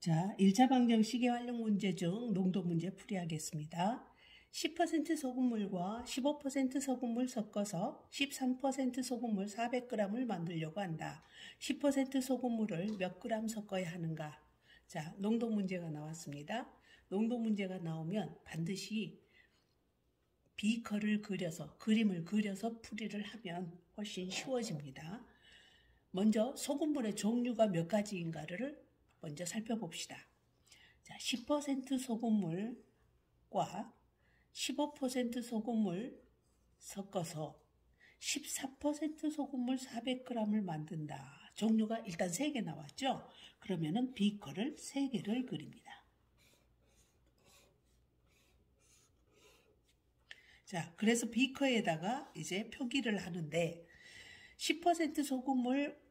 자, 1차 방정식의 활용 문제 중 농도 문제 풀이하겠습니다. 10% 소금물과 15% 소금물 섞어서 13% 소금물 400g을 만들려고 한다. 10% 소금물을 몇 그램 섞어야 하는가? 자, 농도 문제가 나왔습니다. 농도 문제가 나오면 반드시 비커를 그려서, 그림을 그려서 풀이를 하면 훨씬 쉬워집니다. 먼저 소금물의 종류가 몇 가지인가를 먼저 살펴봅시다. 자, 10% 소금물과 15% 소금물 섞어서 14% 소금물 400g을 만든다. 종류가 일단 3개 나왔죠? 그러면은 비커를 3개를 그립니다. 자, 그래서 비커에다가 이제 표기를 하는데 10% 소금물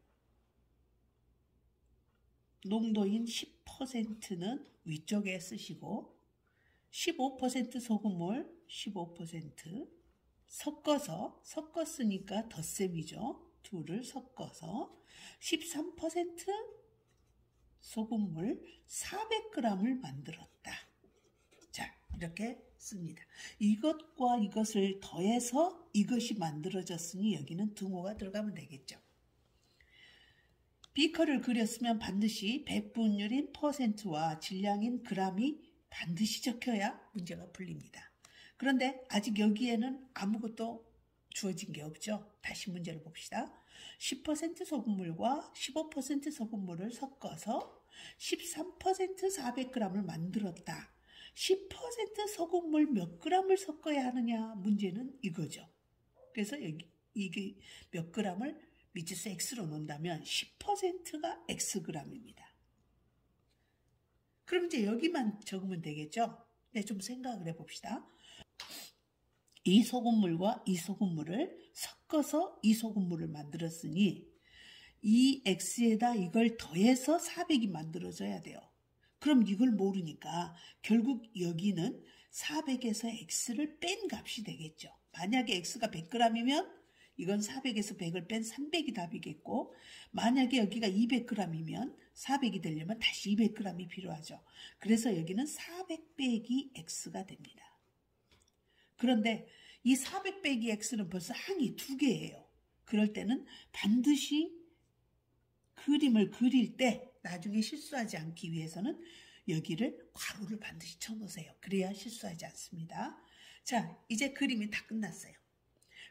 농도인 10%는 위쪽에 쓰시고 15% 소금물 15% 섞었으니까 덧셈이죠. 둘을 섞어서 13% 소금물 400g을 만들었다. 자, 이렇게 씁니다. 이것과 이것을 더해서 이것이 만들어졌으니 여기는 등호가 들어가면 되겠죠. 비커를 그렸으면 반드시 배분율인 퍼센트와 질량인 그램이 반드시 적혀야 문제가 풀립니다. 그런데 아직 여기에는 아무것도 주어진 게 없죠. 다시 문제를 봅시다. 10% 소금물과 15% 소금물을 섞어서 13% 400g을 만들었다. 10% 소금물 몇 g을 섞어야 하느냐? 문제는 이거죠. 그래서 여기 이게 몇 g을 밑에서 x로 놓는다면 10%가 xg입니다. 그럼 이제 여기만 적으면 되겠죠? 네, 좀 생각을 해봅시다. 이 소금물과 이 소금물을 섞어서 이 소금물을 만들었으니 이 x에다 이걸 더해서 400이 만들어져야 돼요. 그럼 이걸 모르니까 결국 여기는 400에서 x를 뺀 값이 되겠죠. 만약에 x가 100g이면 이건 400에서 100을 뺀 300이 답이겠고, 만약에 여기가 200g이면 400이 되려면 다시 200g이 필요하죠. 그래서 여기는 400 빼기 x가 됩니다. 그런데 이 400 빼기 x는 벌써 항이 2개예요. 그럴 때는 반드시 그림을 그릴 때 나중에 실수하지 않기 위해서는 여기를 괄호를 반드시 쳐놓으세요. 그래야 실수하지 않습니다. 자, 이제 그림이 다 끝났어요.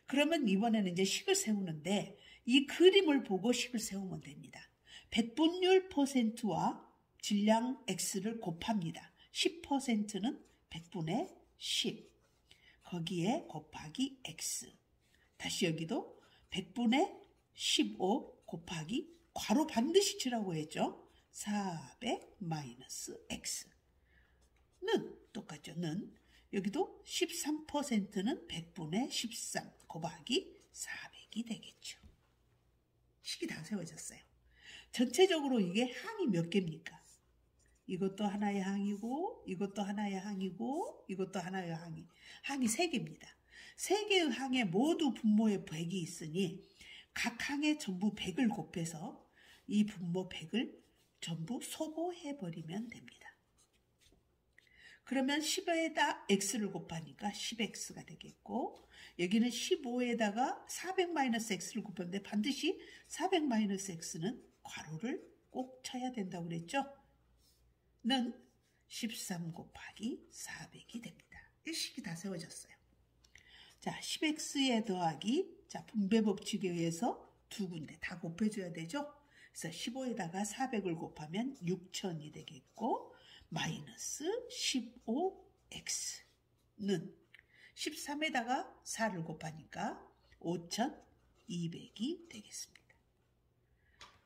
그러면 이번에는 이제 식을 세우는데 이 그림을 보고 식을 세우면 됩니다. 배분율 %와 질량 x를 곱합니다. 10%는 100분의 10. 거기에 곱하기 x. 다시 여기도 100분의 15 곱하기 괄호 반드시 치라고 했죠. 400 마이너스 x는 똑같죠. 는 여기도 13%는 100분의 13 곱하기 400이 되겠죠. 식이 다 세워졌어요. 전체적으로 이게 항이 몇 개입니까? 이것도 하나의 항이고 이것도 하나의 항이고 이것도 하나의 항이. 항이 3개입니다. 3개의 항에 모두 분모에 100이 있으니 각 항에 전부 100을 곱해서 이 분모 100을 전부 소모해버리면 됩니다. 그러면 10에다 x를 곱하니까 10x가 되겠고 여기는 15에다가 400-x를 곱하는데 반드시 400-x는 괄호를 꼭 쳐야 된다고 그랬죠? 는 13 곱하기 400이 됩니다. 이 식이 다 세워졌어요. 자, 10x에 더하기 자 분배 법칙에 의해서 두 군데 다 곱해줘야 되죠? 그래서 15에다가 400을 곱하면 6000이 되겠고 마이너스 15x는 13에다가 4를 곱하니까 5200이 되겠습니다.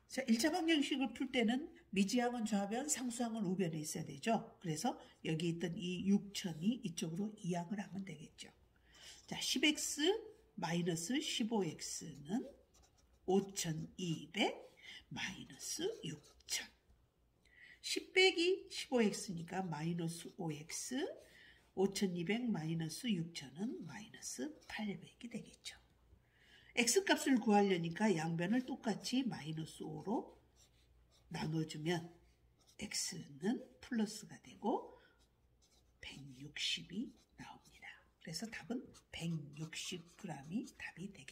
자, 1차 방정식을 풀 때는 미지항은 좌변, 상수항은 우변에 있어야 되죠. 그래서 여기 있던 이 6000이 이쪽으로 이항을 하면 되겠죠. 자, 10x 마이너스 15x는 5200 마이너스 6000. 10 빼기 15x니까 마이너스 5x, 5200 마이너스 6000은 마이너스 800이 되겠죠. x값을 구하려니까 양변을 똑같이 마이너스 5로 나눠주면 x는 플러스가 되고 160이 나옵니다. 그래서 답은 160g이 답이 되겠습니다.